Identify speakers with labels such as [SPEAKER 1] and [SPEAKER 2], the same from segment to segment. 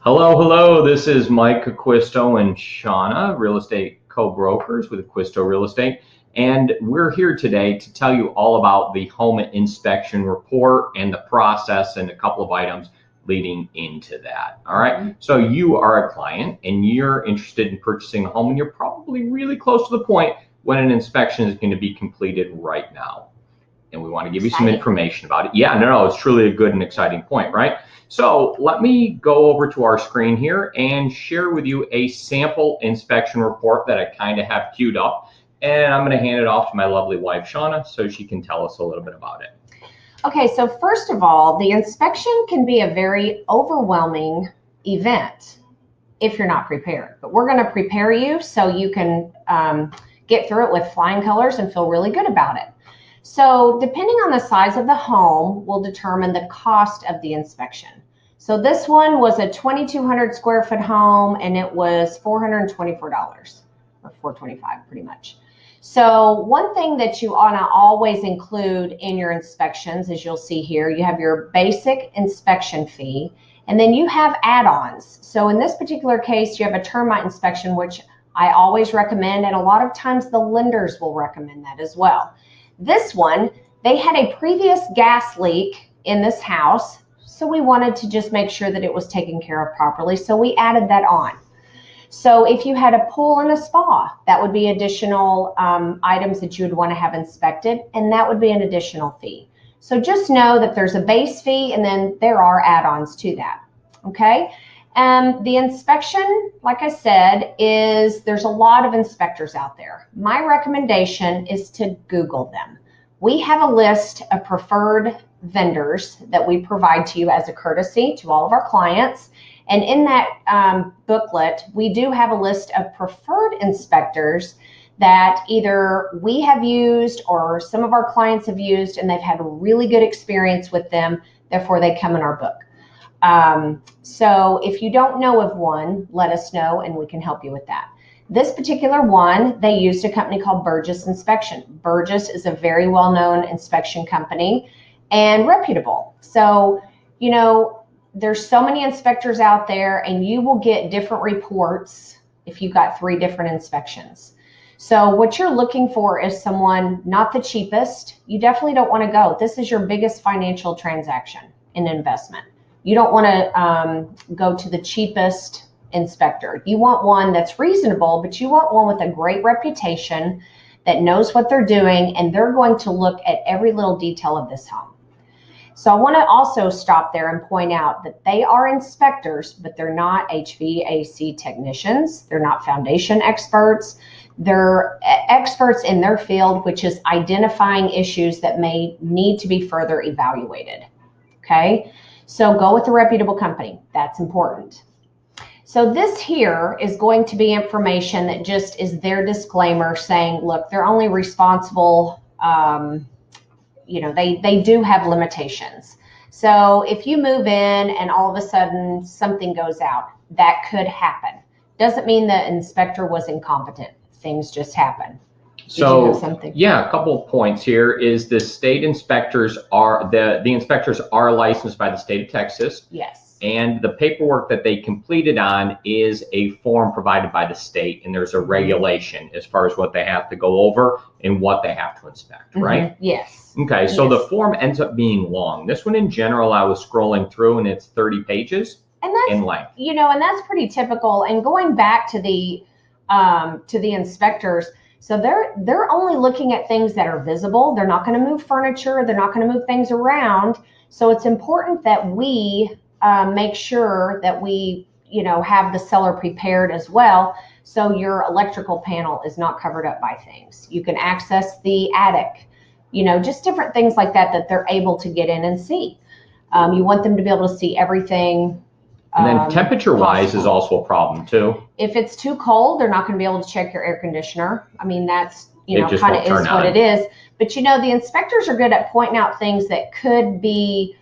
[SPEAKER 1] Hello. This is Mike Acquisto and Shana, real estate co-brokers with Acquisto Real Estate. And we're here today to tell you all about the home inspection report and the process and a couple of items leading into that. All right. So you are a client and you're interested in purchasing a home, and you're probably really close to the point when an inspection is going to be completed right now. And we want to give you some information about it. Yeah, no, it's truly a good and exciting point, right? So let me go over to our screen here and share with you a sample inspection report that I kind of have queued up. And I'm going to hand it off to my lovely wife, Shana, so she can tell us a little bit about it.
[SPEAKER 2] Okay, so first of all, the inspection can be a very overwhelming event if you're not prepared. But we're going to prepare you so you can get through it with flying colors and feel really good about it. So depending on the size of the home will determine the cost of the inspection. So this one was a 2,200 square foot home, and it was $424 or $425 pretty much. So one thing that you ought to always include in your inspections, as you'll see here, you have your basic inspection fee, and then you have add-ons. So in this particular case, you have a termite inspection, which I always recommend, and a lot of times the lenders will recommend that as well. This one, they had a previous gas leak in this house, so we wanted to just make sure that it was taken care of properly, so we added that on. So if you had a pool and a spa, that would be additional items that you would want to have inspected, and that would be an additional fee. So just know that there's a base fee, and then there are add-ons to that, okay? The inspection, like I said, there's a lot of inspectors out there. My recommendation is to Google them. We have a list of preferred vendors that we provide to you as a courtesy to all of our clients. And in that booklet, we do have a list of preferred inspectors that either we have used or some of our clients have used, and they've had a really good experience with them. Therefore, they come in our book. So if you don't know of one, let us know and we can help you with that. This particular one, they used a company called Burgess Inspection. Burgess is a very well-known inspection company and reputable. So, you know, there's so many inspectors out there, and you will get different reports if you've got 3 different inspections. So what you're looking for is someone, not the cheapest. You definitely don't want to go. This is your biggest financial transaction in investment. You don't want to go to the cheapest inspector. You want one that's reasonable, but you want one with a great reputation that knows what they're doing, and they're going to look at every little detail of this home. So I want to also stop there and point out that they are inspectors, but they're not HVAC technicians. They're not foundation experts. They're experts in their field, which is identifying issues that may need to be further evaluated. Okay? So go with a reputable company. That's important. So this here is going to be information that just is their disclaimer saying, look, they're only responsible, they do have limitations. So if you move in and all of a sudden something goes out, that could happen. Doesn't mean the inspector was incompetent. Things just happen.
[SPEAKER 1] So yeah, a couple of points here is the state inspectors are, the inspectors are licensed by the state of Texas.
[SPEAKER 2] Yes.
[SPEAKER 1] And the paperwork that they completed on is a form provided by the state, and there's a regulation as far as what they have to go over and what they have to inspect, right?
[SPEAKER 2] Yes.
[SPEAKER 1] Okay, so the form ends up being long. This one in general, I was scrolling through, and it's 30 pages in length.
[SPEAKER 2] And that's pretty typical. And going back to the inspectors, so they're only looking at things that are visible. They're not going to move furniture. They're not going to move things around. So it's important that we make sure that we, have the seller prepared as well. So your electrical panel is not covered up by things. You can access the attic, just different things like that they're able to get in and see. You want them to be able to see everything.
[SPEAKER 1] And then temperature-wise is also a problem too.
[SPEAKER 2] If it's too cold, they're not going to be able to check your air conditioner. I mean, that's,
[SPEAKER 1] kind of
[SPEAKER 2] is what it is. But, the inspectors are good at pointing out things that could be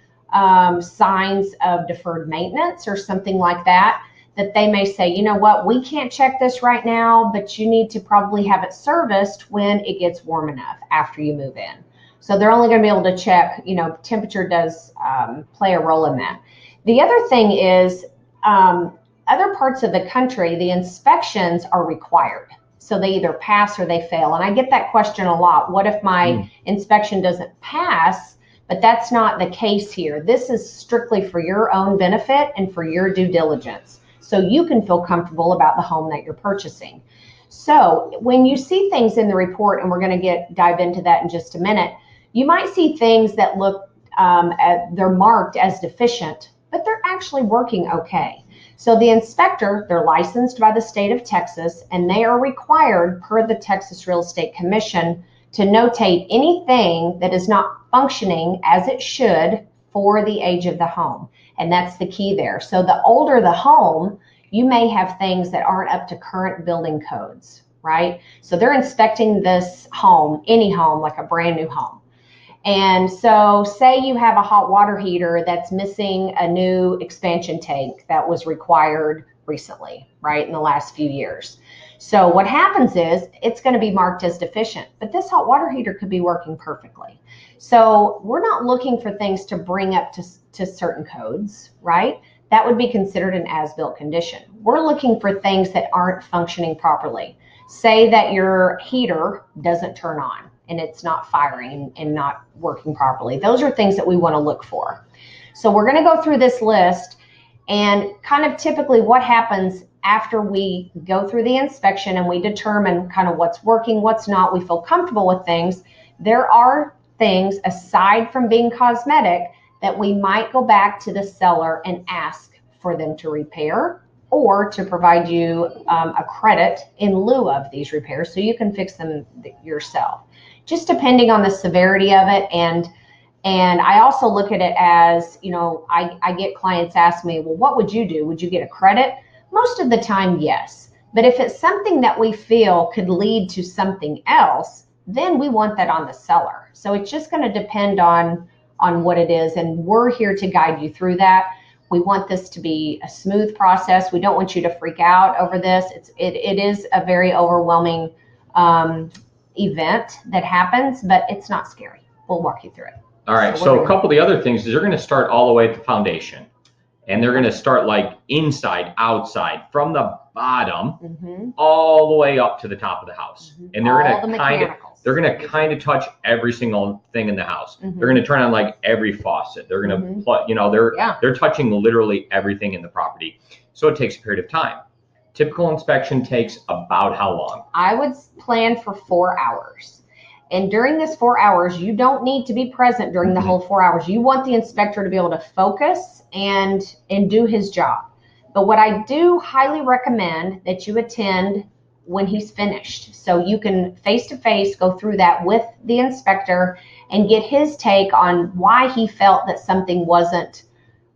[SPEAKER 2] signs of deferred maintenance or something like that they may say, you know what, we can't check this right now, but you need to probably have it serviced when it gets warm enough after you move in. So they're only going to be able to check, temperature does play a role in that. The other thing is other parts of the country, the inspections are required. So they either pass or they fail. And I get that question a lot. What if my inspection doesn't pass? But that's not the case here. This is strictly for your own benefit and for your due diligence, so you can feel comfortable about the home that you're purchasing. So when you see things in the report, and we're going to dive into that in just a minute, you might see things that look, they're marked as deficient, but they're actually working okay. So the inspector, they're licensed by the state of Texas, and they are required per the Texas Real Estate Commission to notate anything that is not functioning as it should for the age of the home. And that's the key there. So the older the home, you may have things that aren't up to current building codes, right? So they're inspecting this home, any home, like a brand new home. And so say you have a hot water heater that's missing a new expansion tank that was required recently, right, in the last few years. So what happens is it's going to be marked as deficient, but this hot water heater could be working perfectly. So we're not looking for things to bring up to certain codes, right? That would be considered an as-built condition. We're looking for things that aren't functioning properly. Say that your heater doesn't turn on and it's not firing and not working properly. Those are things that we want to look for. So we're going to go through this list, and kind of typically what happens after we go through the inspection and we determine kind of what's working, what's not, we feel comfortable with things. There are things aside from being cosmetic that we might go back to the seller and ask for them to repair, or to provide you a credit in lieu of these repairs so you can fix them yourself, just depending on the severity of it. And I also look at it as, you know, I get clients ask me, well, what would you do? Would you get a credit? Most of the time, yes. But if it's something that we feel could lead to something else, then we want that on the seller. So it's just going to depend on what it is. And we're here to guide you through that. We want this to be a smooth process. We don't want you to freak out over this. It is a very overwhelming event that happens, but it's not scary. We'll walk you through it.
[SPEAKER 1] All right. So a couple of the other things is they're going to start all the way at the foundation, and they're going to start like inside, outside, from the bottom all the way up to the top of the house. And they're going to kind of touch every single thing in the house. They're going to turn on like every faucet. They're going to you know, they're touching literally everything in the property. So it takes a period of time. Typical inspection takes about how long? I would
[SPEAKER 2] plan for 4 hours. And during this 4 hours, you don't need to be present during the whole 4 hours. You want the inspector to be able to focus and do his job. But what I do highly recommend that you attend when he's finished, so you can face-to-face go through that with the inspector and get his take on why he felt that something wasn't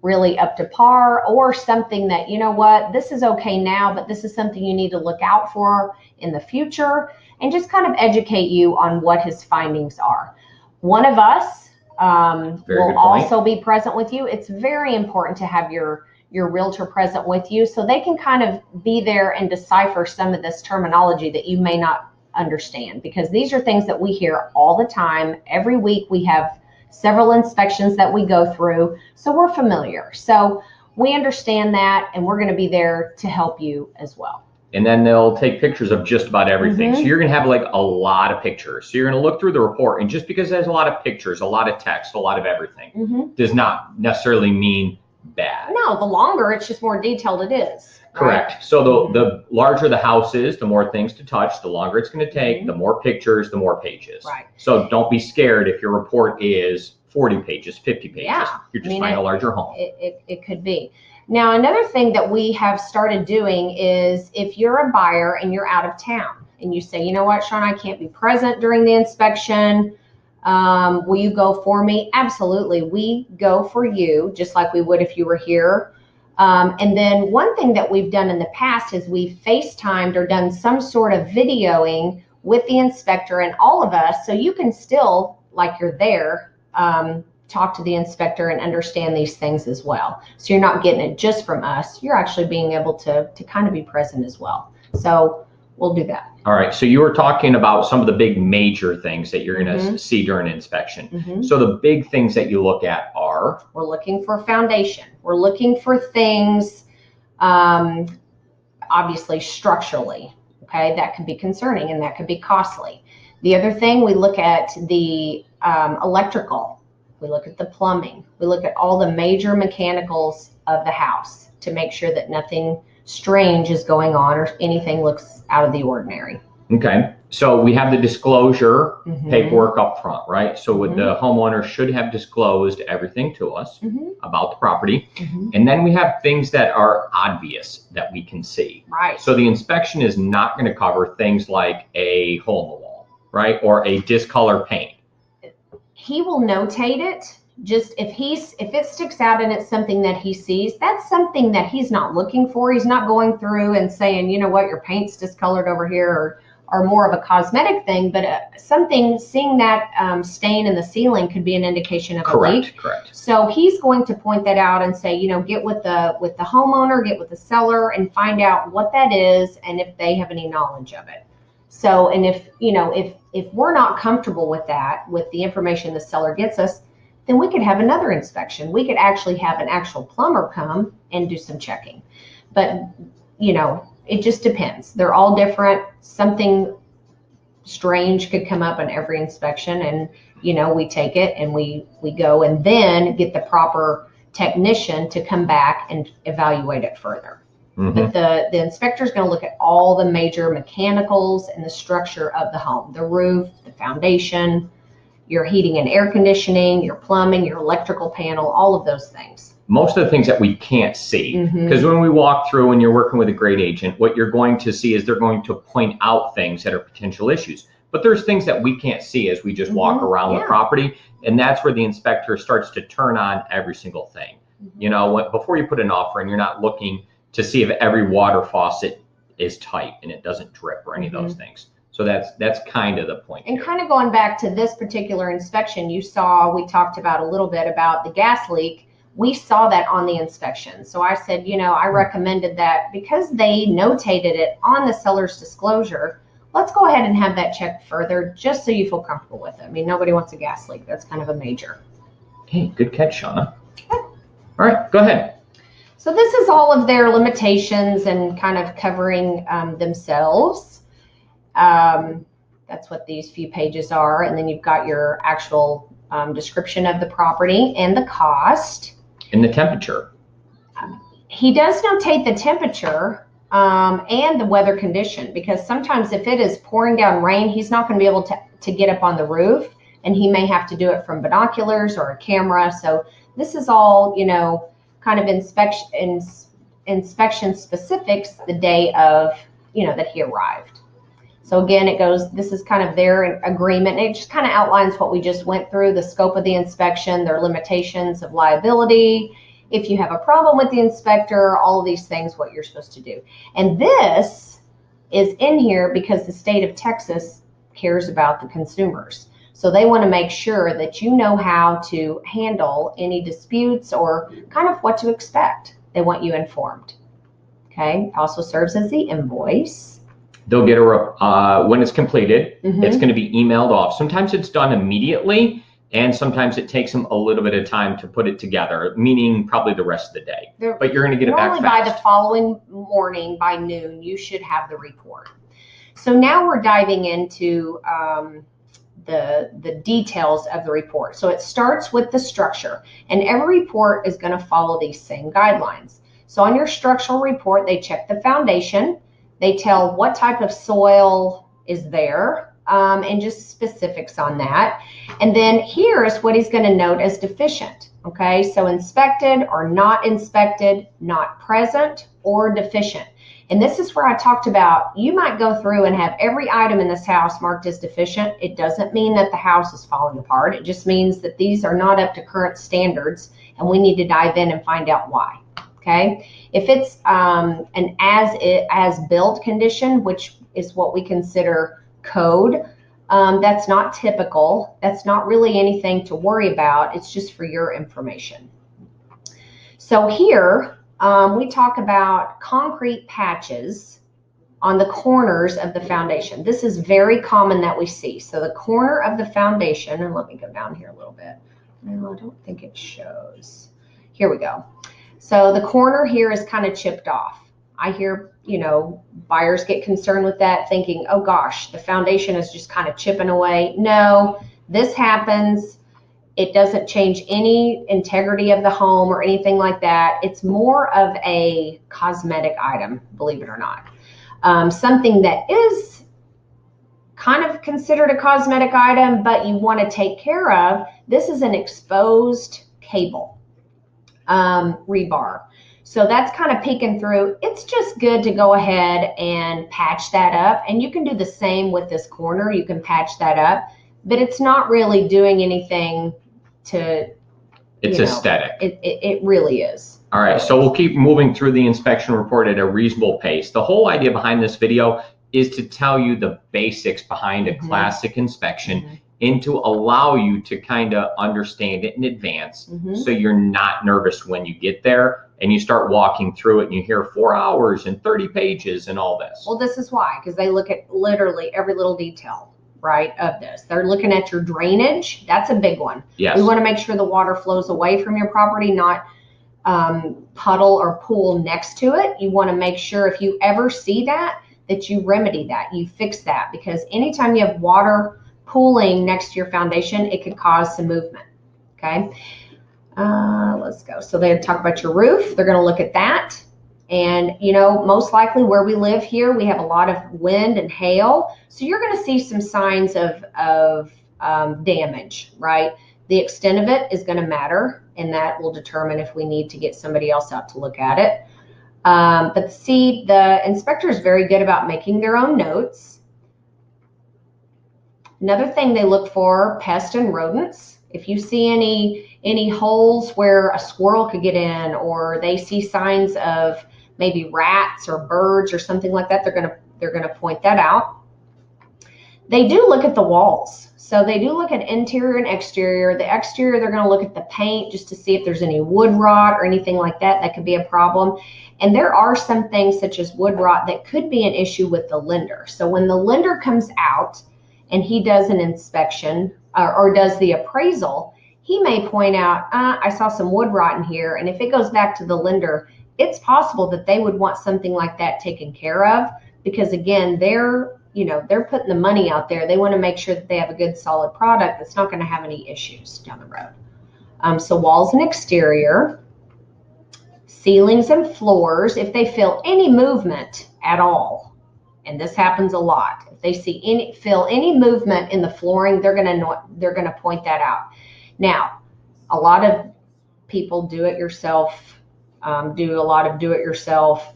[SPEAKER 2] really up to par, or something that, you know what, this is okay now, but this is something you need to look out for in the future, and just kind of educate you on what his findings are. One of us will also be present with you. It's very important to have your realtor present with you so they can kind of be there and decipher some of this terminology that you may not understand, because these are things that we hear all the time. Every week we have several inspections that we go through, so we're familiar. So we understand that, and we're going to be there to help you as well.
[SPEAKER 1] And then they'll take pictures of just about everything. So you're going to have like a lot of pictures. So you're going to look through the report, and just because there's a lot of pictures, a lot of text, a lot of everything, does not necessarily mean bad.
[SPEAKER 2] No, the longer, it's just more detailed it is.
[SPEAKER 1] Correct. Right? So the larger the house is, the more things to touch, the longer it's going to take, the more pictures, the more pages.
[SPEAKER 2] Right.
[SPEAKER 1] So don't be scared if your report is 40 pages, 50 pages.
[SPEAKER 2] Yeah.
[SPEAKER 1] You're just buying a larger home.
[SPEAKER 2] It could be. Now, another thing that we have started doing is, if you're a buyer and you're out of town and you say, you know what, Shana, I can't be present during the inspection. Will you go for me? Absolutely. We go for you just like we would if you were here. And then one thing that we've done in the past is we've FaceTimed or done some sort of videoing with the inspector and all of us, so you can still, like you're there, talk to the inspector and understand these things as well. So you're not getting it just from us. You're actually being able to kind of be present as well. So we'll do that.
[SPEAKER 1] All right. So you were talking about some of the big major things that you're going to see during an inspection. So the big things that you look at are?
[SPEAKER 2] We're looking for foundation. We're looking for things Obviously, structurally, okay, that could be concerning and that could be costly. The other thing, we look at the electrical, we look at the plumbing, we look at all the major mechanicals of the house to make sure that nothing strange is going on or anything looks out of the ordinary.
[SPEAKER 1] Okay, so we have the disclosure paperwork up front, right? So the homeowner should have disclosed everything to us about the property. And then we have things that are obvious that we can see.
[SPEAKER 2] Right.
[SPEAKER 1] So the inspection is not going to cover things like a hole in the wall, right? Or a discolor paint.
[SPEAKER 2] He will notate it. Just if it sticks out and it's something that he sees, that's something that he's not looking for. He's not going through and saying, you know what, your paint's discolored over here, or more of a cosmetic thing, but something, seeing that stain in the ceiling could be an indication of a leak.
[SPEAKER 1] Correct.
[SPEAKER 2] So he's going to point that out and say, you know, get with the homeowner, get with the seller, and find out what that is and if they have any knowledge of it. So, and if, you know, if we're not comfortable with that, with the information the seller gets us, then we could have another inspection. We could actually have an actual plumber come and do some checking. But, you know, it just depends. They're all different. Something strange could come up in every inspection, and, you know, we take it and we go and then get the proper technician to come back and evaluate it further. But the inspector is going to look at all the major mechanicals and the structure of the home, the roof, the foundation, your heating and air conditioning, your plumbing, your electrical panel, all of those things.
[SPEAKER 1] Most of the things that we can't see, because when we walk through and you're working with a great agent, what you're going to see is they're going to point out things that are potential issues. But there's things that we can't see as we just walk around the property. And that's where the inspector starts to turn on every single thing. You know, before you put an offer in, you're not looking to see if every water faucet is tight and it doesn't drip or any of those things. So that's kind of the point.
[SPEAKER 2] And kind of going back to this particular inspection, we talked about a little bit about the gas leak. We saw that on the inspection. So I said, you know, I recommended that because they notated it on the seller's disclosure, let's go ahead and have that checked further just so you feel comfortable with it. I mean, nobody wants a gas leak. That's kind of a major.
[SPEAKER 1] Hey, good catch, Shana. All right, go ahead.
[SPEAKER 2] So this is all of their limitations and kind of covering themselves. That's what these few pages are. And then you've got your actual description of the property and the cost.
[SPEAKER 1] And the temperature.
[SPEAKER 2] He does notate the temperature and the weather condition, because sometimes if it is pouring down rain, he's not going to be able to get up on the roof, and he may have to do it from binoculars or a camera. So this is all, you know, kind of inspection specifics the day of, you know, that he arrived. So again, this is kind of their agreement. And it just kind of outlines what we just went through, the scope of the inspection, their limitations of liability, if you have a problem with the inspector, all of these things, what you're supposed to do. And this is in here because the state of Texas cares about the consumers. So they want to make sure that you know how to handle any disputes or kind of what to expect. They want you informed. Okay. Also serves as the invoice.
[SPEAKER 1] They'll get when it's completed, it's going to be emailed off. Sometimes it's done immediately, and sometimes it takes them a little bit of time to put it together, meaning probably the rest of the day. But you're going to get it back fast.
[SPEAKER 2] Normally by the following morning, by noon, you should have the report. So now we're diving into the details of the report. So it starts with the structure, and every report is going to follow these same guidelines. So on your structural report, they check the foundation. They tell what type of soil is there, and just specifics on that. And then here's what he's going to note as deficient. Okay, so inspected or not inspected, not present or deficient. And this is where I talked about, you might go through and have every item in this house marked as deficient. It doesn't mean that the house is falling apart. It just means that these are not up to current standards, and we need to dive in and find out why. Okay, if it's an as-built condition, which is what we consider code, that's not typical. That's not really anything to worry about. It's just for your information. So here we talk about concrete patches on the corners of the foundation. This is very common that we see. So the corner of the foundation, and let me go down here a little bit. No, I don't think it shows. Here we go. So the corner here is kind of chipped off. I hear, buyers get concerned with that, thinking, oh gosh, the foundation is just kind of chipping away. No, this happens. It doesn't change any integrity of the home or anything like that. It's more of a cosmetic item, believe it or not. Something that is kind of considered a cosmetic item, but you want to take care of. This is an exposed cable rebar. So that's kind of peeking through. It's just good to go ahead and patch that up. And you can do the same with this corner. You can patch that up, but it's not really doing anything to...
[SPEAKER 1] It's aesthetic.
[SPEAKER 2] It really is.
[SPEAKER 1] All right, so we'll keep moving through the inspection report at a reasonable pace. The whole idea behind this video is to tell you the basics behind a classic inspection and to allow you to kind of understand it in advance so you're not nervous when you get there and you start walking through it and you hear 4 hours and 30 pages and all this.
[SPEAKER 2] Well, this is why, because they look at literally every little detail, right, of this. They're looking at your drainage. That's a big one.
[SPEAKER 1] Yes.
[SPEAKER 2] We want to make sure the water flows away from your property, not puddle or pool next to it. You want to make sure if you ever see that you remedy that, you fix that, because anytime you have water pooling next to your foundation, it could cause some movement. Okay, let's go. So they talk about your roof. They're going to look at that. And, most likely where we live here, we have a lot of wind and hail. So you're going to see some signs of damage, right? The extent of it is going to matter, and that will determine if we need to get somebody else out to look at it. But see, the inspector is very good about making their own notes. Another thing they look for, pests and rodents. If you see any holes where a squirrel could get in, or they see signs of maybe rats or birds or something like that, they're gonna point that out. They do look at the walls. So they do look at interior and exterior. The exterior, they're going to look at the paint just to see if there's any wood rot or anything like that. That could be a problem. And there are some things such as wood rot that could be an issue with the lender. So when the lender comes out and he does an inspection or does the appraisal, he may point out, I saw some wood rot in here. And if it goes back to the lender, it's possible that they would want something like that taken care of, because again, they're putting the money out there. They want to make sure that they have a good, solid product that's not going to have any issues down the road. So walls and exterior, ceilings and floors, if they feel any movement at all, and this happens a lot, if they feel any movement in the flooring, they're going to point that out. Now, a lot of people do a lot of do-it-yourself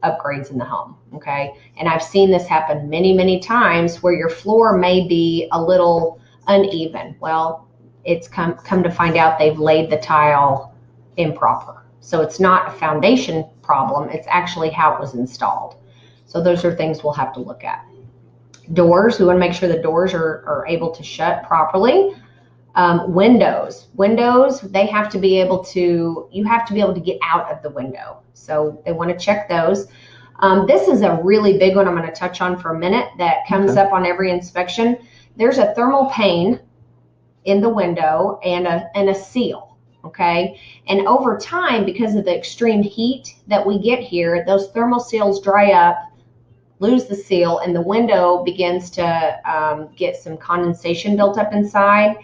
[SPEAKER 2] upgrades in the home. Okay. And I've seen this happen many, many times where your floor may be a little uneven. Well, it's come to find out they've laid the tile improper. So it's not a foundation problem. It's actually how it was installed. So those are things we'll have to look at. Doors, we want to make sure the doors are able to shut properly. Windows, they have to be able to, you have to be able to get out of the window. So they want to check those. This is a really big one I'm going to touch on for a minute that comes up on every inspection. There's a thermal pane in the window and a seal, okay? And over time, because of the extreme heat that we get here, those thermal seals dry up, lose the seal, and the window begins to get some condensation built up inside.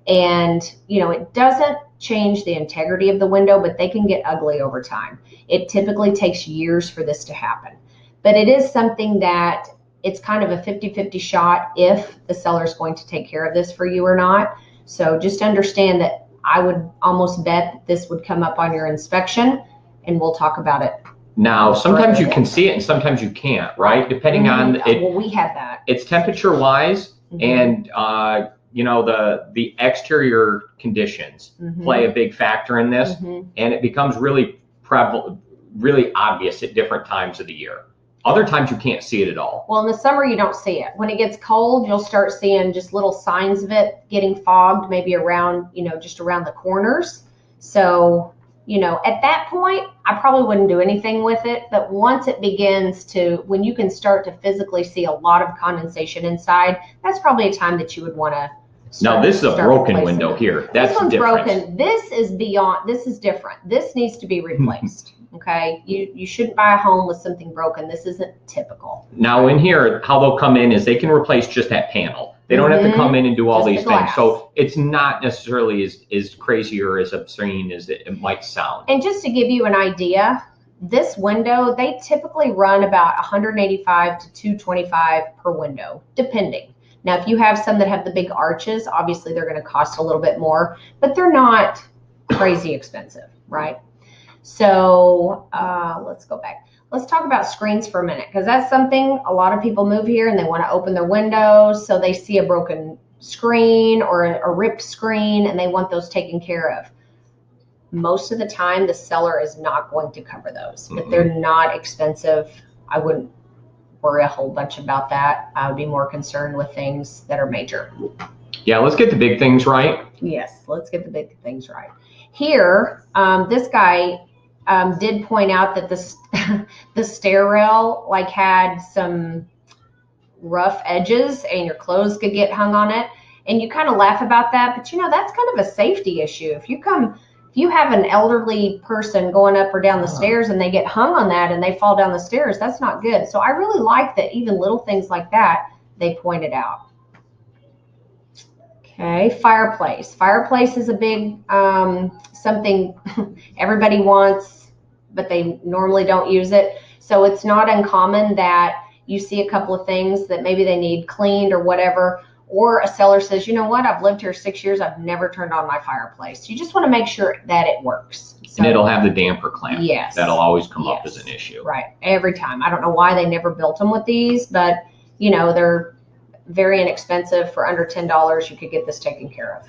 [SPEAKER 2] And, it doesn't change the integrity of the window, but they can get ugly over time. It typically takes years for this to happen. But it is something that it's kind of a 50-50 shot if the seller is going to take care of this for you or not. So just understand that I would almost bet that this would come up on your inspection, and we'll talk about it.
[SPEAKER 1] Now, sometimes you can see it and sometimes you can't, right? Depending on it.
[SPEAKER 2] Well, we have that.
[SPEAKER 1] It's temperature wise and the exterior conditions play a big factor in this, and it becomes really prevalent, really obvious at different times of the year. Other times you can't see it at all.
[SPEAKER 2] Well, in the summer you don't see it. When it gets cold, you'll start seeing just little signs of it getting fogged, maybe around, just around the corners. So, at that point, I probably wouldn't do anything with it. But once it begins to, when you can start to physically see a lot of condensation inside, that's probably a time that you would want to
[SPEAKER 1] Now this is a broken
[SPEAKER 2] replacing
[SPEAKER 1] window
[SPEAKER 2] them.
[SPEAKER 1] here. That's
[SPEAKER 2] this one's
[SPEAKER 1] different.
[SPEAKER 2] broken. This is beyond. This is different. This needs to be replaced. Okay, you shouldn't buy a home with something broken. This isn't typical.
[SPEAKER 1] Now in here, how they'll come in is they can replace just that panel. They don't have to come in and do all
[SPEAKER 2] Just
[SPEAKER 1] these
[SPEAKER 2] the
[SPEAKER 1] things.
[SPEAKER 2] glass.
[SPEAKER 1] So it's not necessarily as crazy or as obscene as it might sound.
[SPEAKER 2] And just to give you an idea, this window, they typically run about 185 to 225 per window, depending. Now, if you have some that have the big arches, obviously they're going to cost a little bit more, but they're not crazy expensive, right? So let's go back. Let's talk about screens for a minute, because that's something a lot of people move here and they want to open their windows, so they see a broken screen or a ripped screen and they want those taken care of. Most of the time, the seller is not going to cover those, but they're not expensive. I wouldn't worry a whole bunch about that. I would be more concerned with things that are major.
[SPEAKER 1] Yeah, let's get the big things right.
[SPEAKER 2] Yes, let's get the big things right. Here, this guy did point out that the stair rail like had some rough edges and your clothes could get hung on it. And you kind of laugh about that, but you know, that's kind of a safety issue. If you have an elderly person going up or down the stairs and they get hung on that and they fall down the stairs, that's not good. So I really like that even little things like that, they pointed out. Okay, fireplace. Fireplace is a big something everybody wants, but they normally don't use it. So it's not uncommon that you see a couple of things that maybe they need cleaned or whatever, or a seller says, you know what, I've lived here 6 years, I've never turned on my fireplace. You just want to make sure that it works. So,
[SPEAKER 1] and it'll have the damper clamp.
[SPEAKER 2] Yes.
[SPEAKER 1] That'll always come up as an issue.
[SPEAKER 2] Right, every time. I don't know why they never built them with these, but you know, they're very inexpensive. For under $10, you could get this taken care of.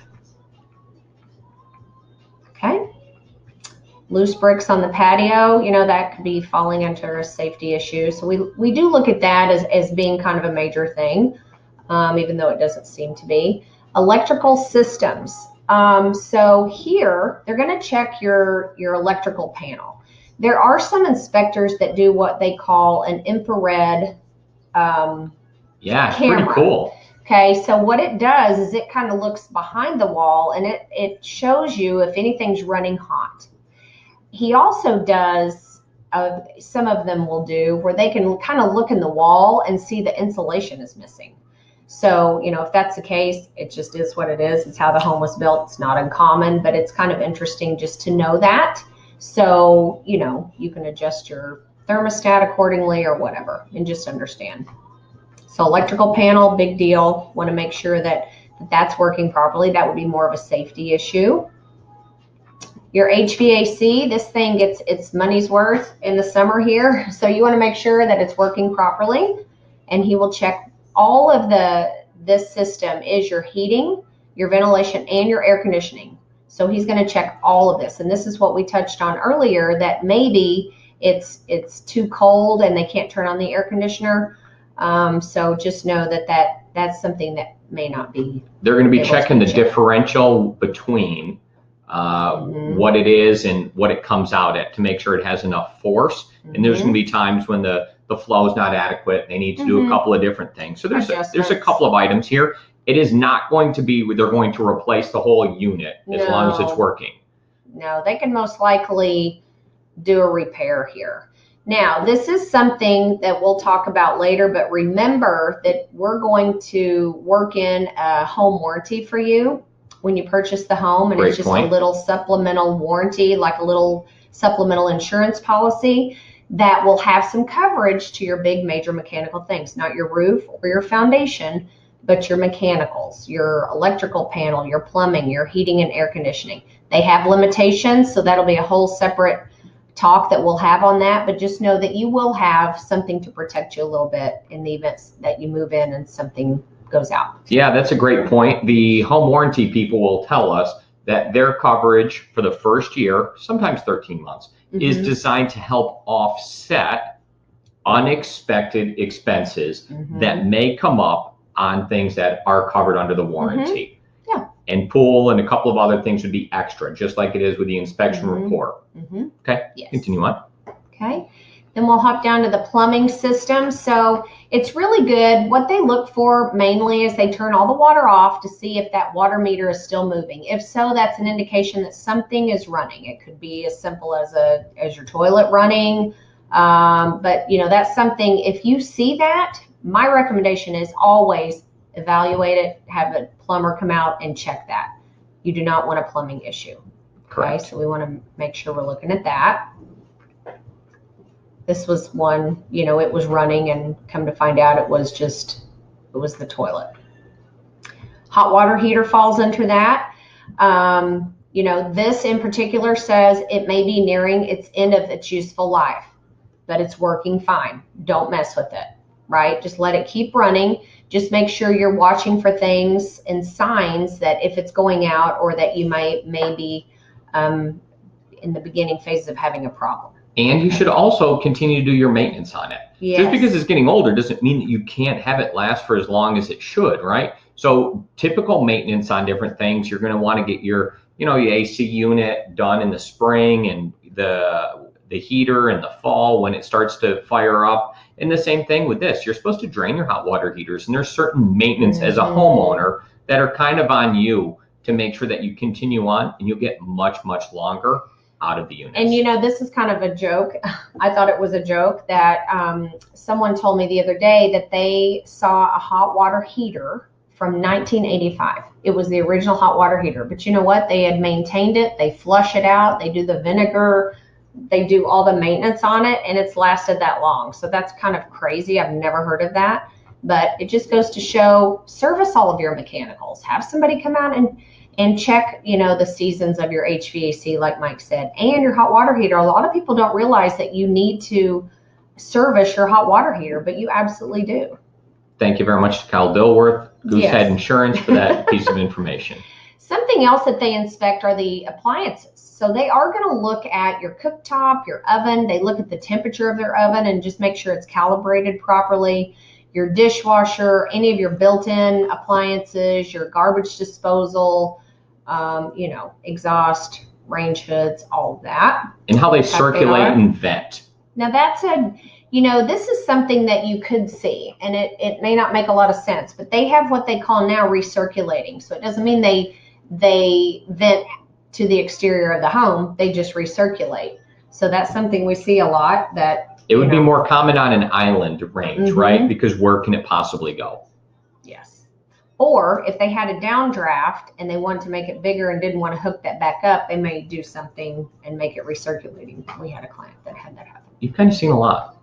[SPEAKER 2] Okay. Loose bricks on the patio, you know, that could be falling under a safety issue. So we do look at that as being kind of a major thing, even though it doesn't seem to be. Electrical systems. So here, they're going to check your electrical panel. There are some inspectors that do what they call an infrared
[SPEAKER 1] yeah, it's
[SPEAKER 2] camera.
[SPEAKER 1] pretty cool.
[SPEAKER 2] Okay, so what it does is it kind of looks behind the wall and it shows you if anything's running hot. He also does, some of them will do, where they can kind of look in the wall and see the insulation is missing. So, you know, if that's the case, it just is what it is. It's how the home was built. It's not uncommon, but it's kind of interesting just to know that. So, you know, you can adjust your thermostat accordingly or whatever and just understand. So electrical panel, big deal. Want to make sure that that's working properly. That would be more of a safety issue. Your HVAC, this thing gets its money's worth in the summer here. So you want to make sure that it's working properly. And he will check all of this system is your heating, your ventilation, and your air conditioning. So he's going to check all of this. And this is what we touched on earlier, that maybe it's too cold and they can't turn on the air conditioner. So just know that's something that may not be.
[SPEAKER 1] They're going to be checking the differential between what it is and what it comes out at to make sure it has enough force. And there's going to be times when the flow is not adequate. They need to do a couple of different things. So there's a couple of items here. It is not going to be they're going to replace the whole unit as long as it's working.
[SPEAKER 2] No, they can most likely do a repair here. Now, this is something that we'll talk about later, but remember that we're going to work in a home warranty for you when you purchase the home, and it's just a little supplemental warranty, like a little supplemental insurance policy that will have some coverage to your big major mechanical things, not your roof or your foundation, but your mechanicals, your electrical panel, your plumbing, your heating and air conditioning. They have limitations, so that'll be a whole separate talk that we'll have on that, but just know that you will have something to protect you a little bit in the event that you move in and something goes out.
[SPEAKER 1] Yeah, that's a great point. The home warranty people will tell us that their coverage for the first year, sometimes 13 months, is designed to help offset unexpected expenses that may come up on things that are covered under the warranty.
[SPEAKER 2] Yeah.
[SPEAKER 1] And pool and a couple of other things would be extra, just like it is with the inspection report. Okay, yes. Continue on.
[SPEAKER 2] Okay. Then we'll hop down to the plumbing system. So it's really good. What they look for mainly is they turn all the water off to see if that water meter is still moving. If so, that's an indication that something is running. It could be as simple as your toilet running. But that's something, if you see that, my recommendation is always evaluate it, have a plumber come out and check that. You do not want a plumbing issue.
[SPEAKER 1] Correct.
[SPEAKER 2] Okay, so we want to make sure we're looking at that. This was one, it was running, and come to find out it was the toilet. Hot water heater falls under that. This in particular says it may be nearing its end of its useful life, but it's working fine. Don't mess with it, right? Just let it keep running. Just make sure you're watching for things and signs that if it's going out, or that you may be in the beginning phases of having a problem.
[SPEAKER 1] And you should also continue to do your maintenance on it.
[SPEAKER 2] Yes.
[SPEAKER 1] Just because it's getting older doesn't mean that you can't have it last for as long as it should, right? So typical maintenance on different things, you're going to want to get your AC unit done in the spring, and the heater in the fall when it starts to fire up. And the same thing with this. You're supposed to drain your hot water heaters, and there's certain maintenance as a homeowner that are kind of on you to make sure that you continue on, and you'll get much, much longer out of the units.
[SPEAKER 2] And this is kind of a joke. I thought it was a joke that someone told me the other day that they saw a hot water heater from 1985. It was the original hot water heater, but you know what? They had maintained it. They flush it out. They do the vinegar. They do all the maintenance on it, and it's lasted that long. So that's kind of crazy. I've never heard of that, but it just goes to show, service all of your mechanicals. Have somebody come out and check, the seasons of your HVAC, like Mike said, and your hot water heater. A lot of people don't realize that you need to service your hot water heater, but you absolutely do.
[SPEAKER 1] Thank you very much to Kyle Dilworth, Goosehead
[SPEAKER 2] Yes.
[SPEAKER 1] Insurance, for that piece of information.
[SPEAKER 2] Something else that they inspect are the appliances. So they are going to look at your cooktop, your oven. They look at the temperature of their oven and just make sure it's calibrated properly. Your dishwasher, any of your built-in appliances, your garbage disposal, exhaust, range hoods, all of that.
[SPEAKER 1] And how they circulate and vent.
[SPEAKER 2] Now this is something that you could see, and it may not make a lot of sense, but they have what they call now recirculating. So it doesn't mean they vent to the exterior of the home, they just recirculate. So that's something we see a lot. That
[SPEAKER 1] it would be more common on an island range, right? Because where can it possibly go?
[SPEAKER 2] Yes. Or if they had a downdraft and they wanted to make it bigger and didn't want to hook that back up, they may do something and make it recirculating. We had a client that had that happen.
[SPEAKER 1] You've kind of seen a lot.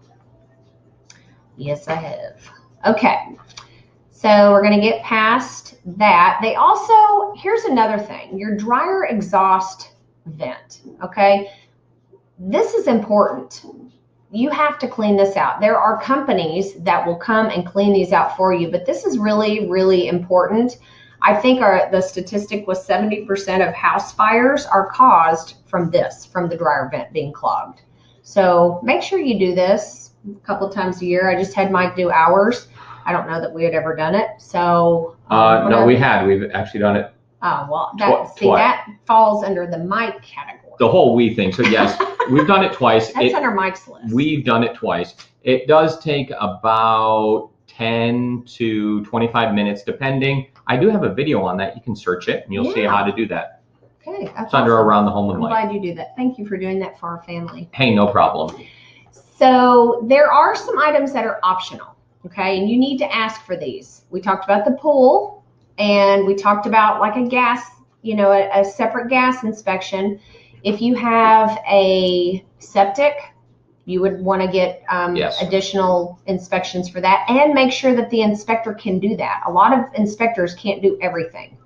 [SPEAKER 2] Yes, I have. Okay. So we're going to get past that. They also, here's another thing, your dryer exhaust vent, okay? This is important. You have to clean this out. There are companies that will come and clean these out for you, but this is really, really important. I think the statistic was 70% of house fires are caused from the dryer vent being clogged. So make sure you do this a couple of times a year. I just had Mike do ours. I don't know that we had ever done it. So
[SPEAKER 1] no, we had. We've actually done it.
[SPEAKER 2] Oh, well, that falls under the Mike category.
[SPEAKER 1] The whole we thing. So yes, we've done it twice.
[SPEAKER 2] That's under Mike's list.
[SPEAKER 1] We've done it twice. It does take about 10 to 25 minutes, depending. I do have a video on that. You can search it, and you'll see how to do that.
[SPEAKER 2] Okay.
[SPEAKER 1] It's under Around the Home with
[SPEAKER 2] I'm
[SPEAKER 1] Mike.
[SPEAKER 2] glad you do that. Thank you for doing that for our family.
[SPEAKER 1] Hey, no problem.
[SPEAKER 2] So there are some items that are optional, okay? And you need to ask for these. We talked about the pool, and we talked about like a gas, a separate gas inspection. If you have a septic, you would want to get additional inspections for that, and make sure that the inspector can do that. A lot of inspectors can't do everything.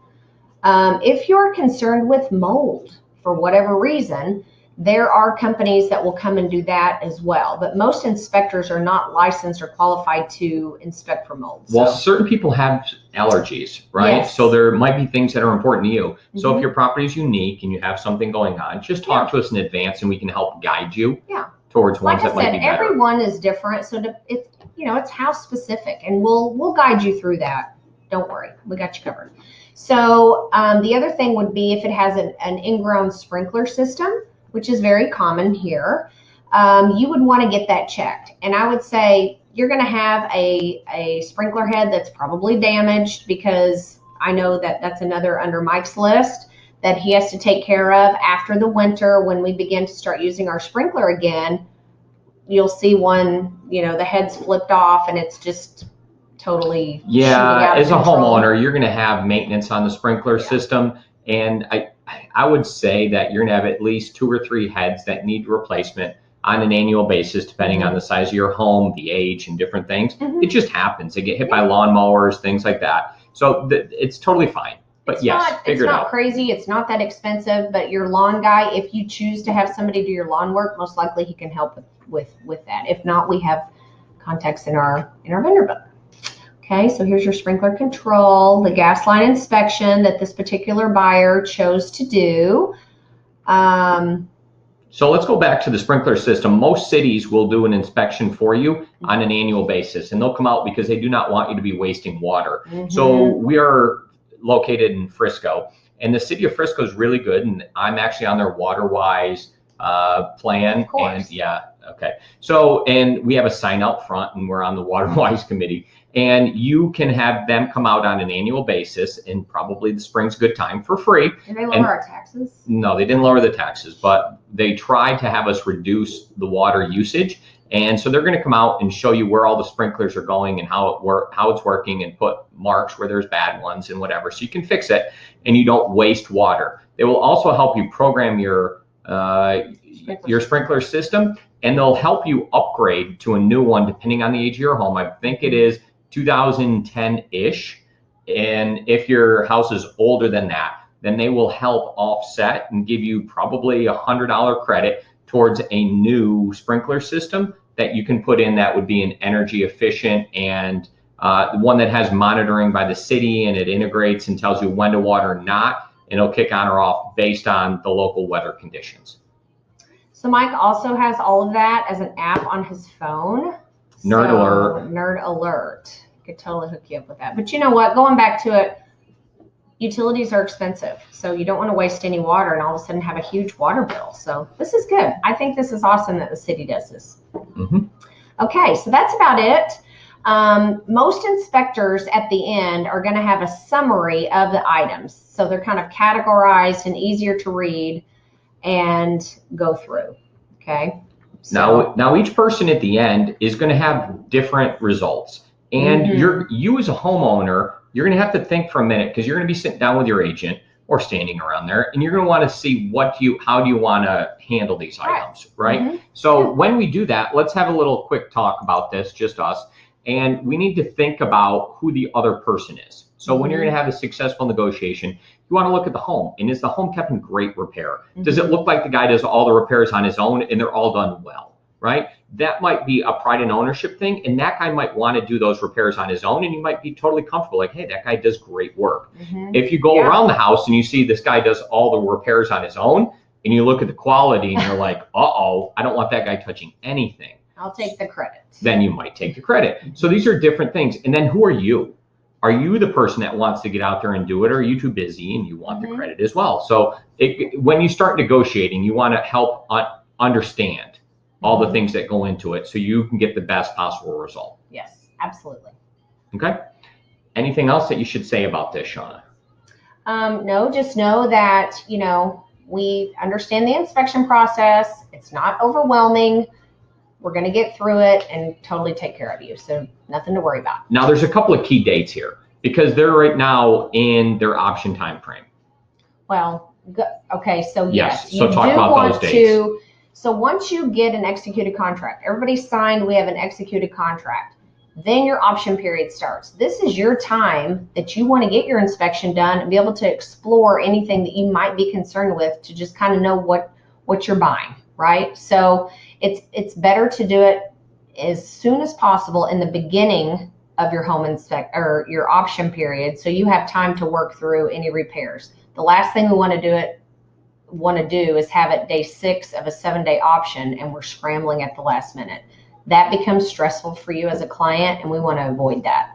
[SPEAKER 2] If you're concerned with mold for whatever reason, there are companies that will come and do that as well. But most inspectors are not licensed or qualified to inspect for mold.
[SPEAKER 1] Well, certain people have allergies, right?
[SPEAKER 2] Yes.
[SPEAKER 1] So there might be things that are important to you. So if your property is unique and you have something going on, just talk to us in advance, and we can help guide you towards ones that might be better.
[SPEAKER 2] Everyone is different. So it's house specific, and we'll guide you through that. Don't worry, we got you covered. So the other thing would be if it has an ingrown sprinkler system, which is very common here. you would want to get that checked. And I would say you're going to have a sprinkler head that's probably damaged, because I know that that's another under Mike's list that he has to take care of after the winter. When we begin to start using our sprinkler again, you'll see one, the head's flipped off and it's just totally shooting out of
[SPEAKER 1] as a
[SPEAKER 2] control.
[SPEAKER 1] homeowner, you're going to have maintenance on the sprinkler system, and I would say that you're going to have at least 2 or 3 heads that need replacement on an annual basis, depending on the size of your home, the age, and different things. It just happens. They get hit by lawnmowers, things like that. So it's totally fine. But
[SPEAKER 2] It's not crazy. It's not that expensive. But your lawn guy, if you choose to have somebody do your lawn work, most likely he can help with that. If not, we have contacts in our vendor book. Okay, so here's your sprinkler control, the gas line inspection that this particular buyer chose to do.
[SPEAKER 1] So let's go back to the sprinkler system. Most cities will do an inspection for you on an annual basis, and they'll come out because they do not want you to be wasting water. So we are located in Frisco, and the city of Frisco is really good, and I'm actually on their WaterWise plan.
[SPEAKER 2] Of course.
[SPEAKER 1] And so, and we have a sign out front, and we're on the WaterWise committee, and you can have them come out on an annual basis, and probably the spring's a good time, for free.
[SPEAKER 2] Did they lower our taxes?
[SPEAKER 1] No, they didn't lower the taxes, but they tried to have us reduce the water usage. And so they're going to come out and show you where all the sprinklers are going and how it's working, and put marks where there's bad ones and whatever, so you can fix it and you don't waste water. They will also help you program your sprinkler system, and they'll help you upgrade to a new one depending on the age of your home. I think it is 2010-ish. And if your house is older than that, then they will help offset and give you probably $100 credit towards a new sprinkler system that you can put in, that would be an energy efficient and one that has monitoring by the city, and it integrates and tells you when to water or not, and it'll kick on or off based on the local weather conditions.
[SPEAKER 2] So Mike also has all of that as an app on his phone. Nerd Alert. Could totally hook you up with that. But you know what? Going back to it, utilities are expensive, so you don't want to waste any water and all of a sudden have a huge water bill. So this is good. I think this is awesome that the city does this. Okay, so that's about it. Most inspectors at the end are going to have a summary of the items, so they're kind of categorized and easier to read and go through. Okay.
[SPEAKER 1] So, now each person at the end is going to have different results, and you as a homeowner, you're going to have to think for a minute, because you're going to be sitting down with your agent or standing around there, and you're going to want to see how do you want to handle these items, right? So when we do that, let's have a little quick talk about this, just us, and we need to think about who the other person is. So when you're going to have a successful negotiation, you want to look at the home, and is the home kept in great repair? Does it look like the guy does all the repairs on his own and they're all done well, right? That might be a pride and ownership thing, and that guy might want to do those repairs on his own, and you might be totally comfortable, like, hey, that guy does great work. If you go around the house and you see this guy does all the repairs on his own, and you look at the quality and you're like, uh-oh, I don't want that guy touching anything.
[SPEAKER 2] I'll take the credit. Then
[SPEAKER 1] you might take the credit. So these are different things. And then who are you? Are you the person that wants to get out there and do it, or are you too busy and you want the credit as well? So when you start negotiating, you want to help understand all the things that go into it, so you can get the best possible result.
[SPEAKER 2] Yes, absolutely.
[SPEAKER 1] Okay. Anything else that you should say about this, Shana?
[SPEAKER 2] No, just know that, we understand the inspection process. It's not overwhelming. We're going to get through it and totally take care of you. So nothing to worry about.
[SPEAKER 1] Now, there's a couple of key dates here, because they're right now in their option time frame.
[SPEAKER 2] Well, okay. So yes,
[SPEAKER 1] so talk about those dates.
[SPEAKER 2] So once you get an executed contract, everybody signed, we have an executed contract, then your option period starts. This is your time that you want to get your inspection done and be able to explore anything that you might be concerned with, to just kind of know what you're buying, right? So it's better to do it as soon as possible in the beginning of your home or your option period, so you have time to work through any repairs. The last thing we want to do is have it day 6 of a 7-day option and we're scrambling at the last minute. That becomes stressful for you as a client, and we want to avoid that.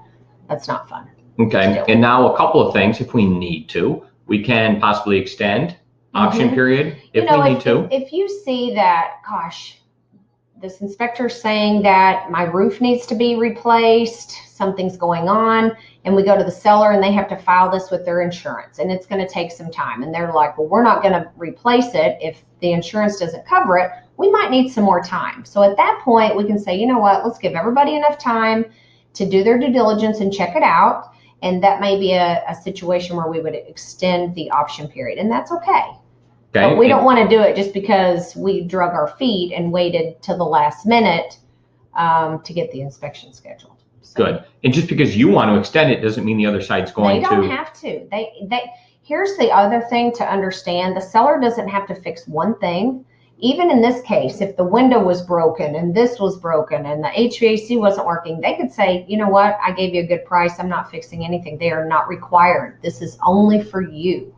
[SPEAKER 2] That's not fun.
[SPEAKER 1] Okay. And now a couple of things, if we need to, we can possibly extend option period if we need to.
[SPEAKER 2] If you see that, gosh, this inspector's saying that my roof needs to be replaced, something's going on, and we go to the seller and they have to file this with their insurance, and it's going to take some time. And they're like, well, we're not going to replace it if the insurance doesn't cover it. We might need some more time. So at that point, we can say, you know what, let's give everybody enough time to do their due diligence and check it out. And that may be a situation where we would extend the option period, and that's okay. But we don't want to do it just because we drug our feet and waited till the last minute to get the inspection scheduled. So,
[SPEAKER 1] good. And just because you want to extend it doesn't mean the other side's going to.
[SPEAKER 2] They don't have to. Here's the other thing to understand. The seller doesn't have to fix one thing. Even in this case, if the window was broken and this was broken and the HVAC wasn't working, they could say, you know what, I gave you a good price. I'm not fixing anything. They are not required. This is only for you.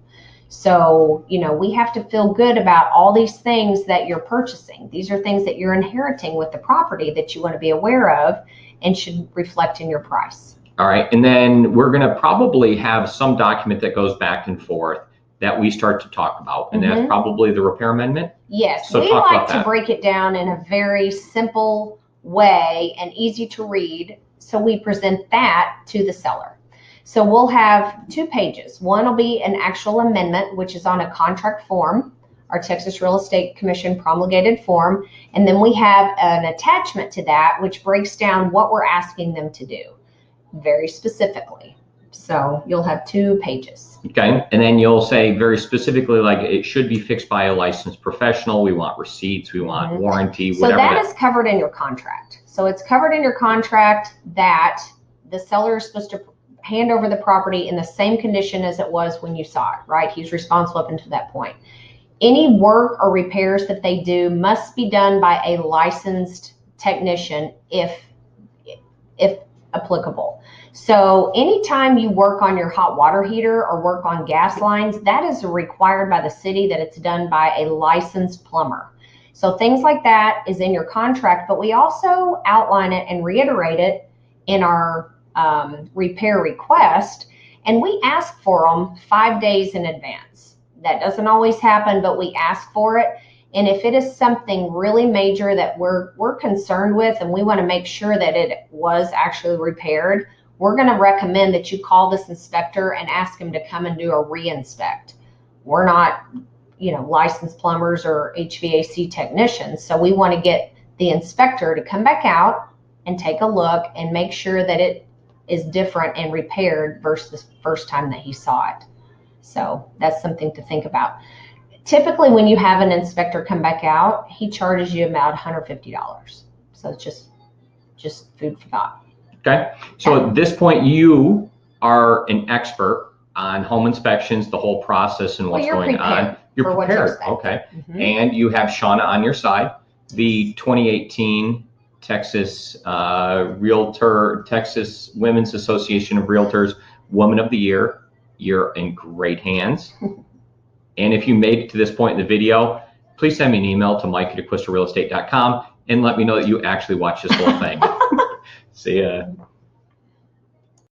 [SPEAKER 2] So, we have to feel good about all these things that you're purchasing. These are things that you're inheriting with the property that you want to be aware of and should reflect in your price.
[SPEAKER 1] All right. And then we're going to probably have some document that goes back and forth that we start to talk about. And that's probably the repair amendment?
[SPEAKER 2] Yes.
[SPEAKER 1] So
[SPEAKER 2] we like to break it down in a very simple way and easy to read. So we present that to the seller. So we'll have 2 pages. One will be an actual amendment, which is on a contract form, our Texas Real Estate Commission promulgated form. And then we have an attachment to that, which breaks down what we're asking them to do very specifically. So you'll have 2 pages.
[SPEAKER 1] Okay. And then you'll say very specifically, like, it should be fixed by a licensed professional. We want receipts. We want warranty, whatever.
[SPEAKER 2] So that is covered in your contract. So it's covered in your contract that the seller is supposed to hand over the property in the same condition as it was when you saw it, right? He's responsible up until that point. Any work or repairs that they do must be done by a licensed technician if applicable. So anytime you work on your hot water heater or work on gas lines, that is required by the city that it's done by a licensed plumber. So things like that is in your contract, but we also outline it and reiterate it in our repair request, and we ask for them 5 days in advance. That doesn't always happen, but we ask for it. And if it is something really major that we're concerned with and we want to make sure that it was actually repaired, we're going to recommend that you call this inspector and ask him to come and do a re-inspect. We're not, licensed plumbers or HVAC technicians, so we want to get the inspector to come back out and take a look and make sure that it is different and repaired versus the first time that he saw it. So that's something to think about. Typically, when you have an inspector come back out, he charges you about $150. So it's just food for thought.
[SPEAKER 1] Okay. So at this point, you are an expert on home inspections, the whole process and what's going on. You're prepared. Okay. And you have Shana on your side, the 2018 Texas Texas Women's Association of Realtors Woman of the Year. You're in great hands. And if you made it to this point in the video, please send me an email to mike@acquistorealestate.com and let me know that you actually watched this whole thing. See ya.